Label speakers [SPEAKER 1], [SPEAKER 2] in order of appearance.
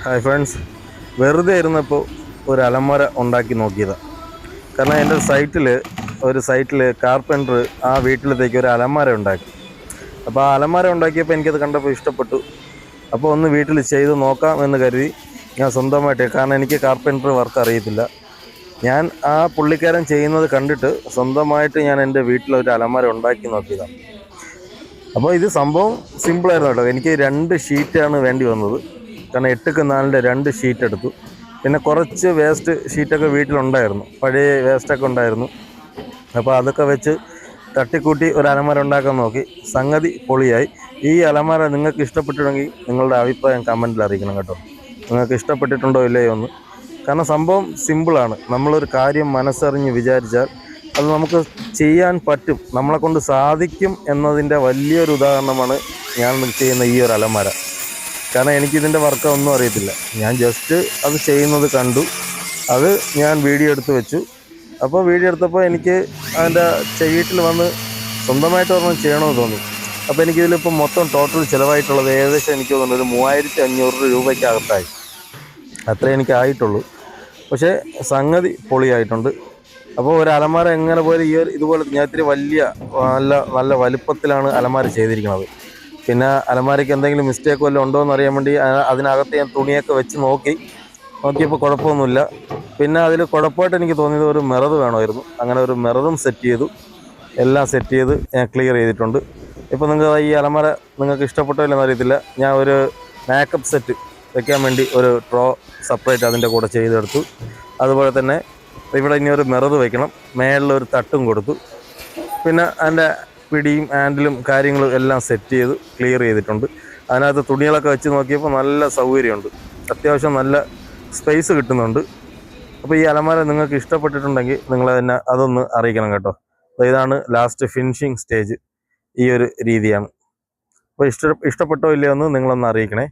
[SPEAKER 1] Hi friends, വെറുതെ ഇരുന്നപ്പോൾ ഒരു അലമാര ഉണ്ടാക്കി നോക്കിയതാണ്. കാരണം എൻ്റെ സൈറ്റിൽ കാർപ്പൻറ്റർ ആ വീട്ടിലത്തേക്ക് ഒരു അലമാര ഉണ്ടാക്കി. അപ്പോൾ ആ അലമാര ഉണ്ടാക്കിയപ്പോൾ എനിക്കത് കണ്ടപ്പോൾ ഇഷ്ടപ്പെട്ടു. അപ്പോൾ ഒന്ന് വീട്ടിൽ ചെയ്ത് നോക്കാം എന്ന് കരുതി ഞാൻ സ്വന്തമായിട്ട്, കാരണം എനിക്ക് കാർപ്പൻറ്റർ വർക്ക് അറിയത്തില്ല, ഞാൻ ആ പുള്ളിക്കാരൻ ചെയ്യുന്നത് കണ്ടിട്ട് സ്വന്തമായിട്ട് ഞാൻ എൻ്റെ വീട്ടിലൊരു അലമാര ഉണ്ടാക്കി നോക്കിയതാണ്. അപ്പോൾ ഇത് സംഭവം സിമ്പിളായിരുന്നു കേട്ടോ. എനിക്ക് 2 ഷീറ്റാണ് വേണ്ടി വന്നത്. കാരണം 8x4 2 ഷീറ്റ് എടുത്തു. പിന്നെ കുറച്ച് വേസ്റ്റ് ഷീറ്റൊക്കെ വീട്ടിലുണ്ടായിരുന്നു, പഴയ വേസ്റ്റൊക്കെ ഉണ്ടായിരുന്നു. അപ്പോൾ അതൊക്കെ വെച്ച് തട്ടിക്കൂട്ടി ഒരു അലമാര ഉണ്ടാക്കാൻ നോക്കി. സംഗതി പൊളിയായി. ഈ അലമാര നിങ്ങൾക്ക് ഇഷ്ടപ്പെട്ടിട്ടുണ്ടെങ്കിൽ നിങ്ങളുടെ അഭിപ്രായം കമൻറ്റിൽ അറിയിക്കണം കേട്ടോ. നിങ്ങൾക്ക് ഇഷ്ടപ്പെട്ടിട്ടുണ്ടോ ഇല്ലയോ എന്ന്. കാരണം സംഭവം സിമ്പിളാണ്. നമ്മളൊരു കാര്യം മനസ്സറിഞ്ഞ് വിചാരിച്ചാൽ അത് നമുക്ക് ചെയ്യാൻ പറ്റും, നമ്മളെ കൊണ്ട് സാധിക്കും എന്നതിൻ്റെ വലിയൊരു ഉദാഹരണമാണ് ഞാൻ ചെയ്യുന്ന ഈ ഒരു അലമാര. കാരണം എനിക്കിതിൻ്റെ വർക്ക് ഒന്നും അറിയത്തില്ല, ഞാൻ ജസ്റ്റ് അത് ചെയ്യുന്നത് കണ്ടു, അത് ഞാൻ വീഡിയോ എടുത്ത് വെച്ചു. അപ്പോൾ വീഡിയോ എടുത്തപ്പോൾ എനിക്ക് അതിൻ്റെ വീട്ടിൽ വന്ന് സ്വന്തമായിട്ട് ഒരെണ്ണം ചെയ്യണമെന്ന് തോന്നി. അപ്പോൾ എനിക്കിതിലിപ്പോൾ മൊത്തം ടോട്ടൽ ചിലവായിട്ടുള്ളത് ഏകദേശം എനിക്ക് തോന്നുന്നു ഒരു 3500 രൂപയ്ക്കകത്തായി. അത്രേ എനിക്കായിട്ടുള്ളൂ. പക്ഷേ സംഗതി പൊളിയായിട്ടുണ്ട്. അപ്പോൾ ഒരു അലമാര എങ്ങനെ പോലെ ഇതുപോലെ ഞാൻ ഇത്തിരി നല്ല വലുപ്പത്തിലാണ് അലമാര ചെയ്തിരിക്കുന്നത്. പിന്നെ അലമാരയ്ക്ക് എന്തെങ്കിലും മിസ്റ്റേക്ക് വല്ലതും ഉണ്ടോ എന്ന് അറിയാൻ വേണ്ടി അതിനകത്ത് ഞാൻ തുണിയൊക്കെ വെച്ച് നോക്കിയപ്പോൾ കുഴപ്പമൊന്നുമില്ല. പിന്നെ അതിൽ കുഴപ്പമായിട്ട് എനിക്ക് തോന്നിയത് ഒരു മിറർ വേണമായിരുന്നു. അങ്ങനെ ഒരു മിററും സെറ്റ് ചെയ്തു. എല്ലാം സെറ്റ് ചെയ്ത് ഞാൻ ക്ലിയർ ചെയ്തിട്ടുണ്ട്. ഇപ്പോൾ നിങ്ങൾക്ക് ഈ അലമാര നിങ്ങൾക്ക് ഇഷ്ടപ്പെട്ടോ ഇല്ലെന്ന് അറിയത്തില്ല. ഞാൻ ഒരു മേക്കപ്പ് സെറ്റ് വെക്കാൻ വേണ്ടി ഒരു ഡ്രോ സെപ്പറേറ്റ് അതിൻ്റെ കൂടെ ചെയ്തെടുത്തു. അതുപോലെ തന്നെ ഇവിടെ ഇനി ഒരു മിറർ വയ്ക്കണം, മേളിലൊരു തട്ടും കൊടുത്തു. പിന്നെ അതിൻ്റെ പിടിയും ഹാൻഡിലും കാര്യങ്ങളും എല്ലാം സെറ്റ് ചെയ്ത് ക്ലിയർ ചെയ്തിട്ടുണ്ട്. അതിനകത്ത് തുണികളൊക്കെ വെച്ച് നോക്കിയപ്പോൾ നല്ല സൗകര്യമുണ്ട്, അത്യാവശ്യം നല്ല സ്പേസ് കിട്ടുന്നുണ്ട്. അപ്പോൾ ഈ അലമാര നിങ്ങൾക്ക് ഇഷ്ടപ്പെട്ടിട്ടുണ്ടെങ്കിൽ നിങ്ങൾ തന്നെ അതൊന്ന് അറിയിക്കണം കേട്ടോ. അപ്പോൾ ഇതാണ് ലാസ്റ്റ് ഫിനിഷിങ് സ്റ്റേജ്, ഈ ഒരു രീതിയാണ്. അപ്പോൾ ഇഷ്ടപ്പെട്ടോ ഇല്ലയോ എന്ന് നിങ്ങളൊന്ന് അറിയിക്കണേ.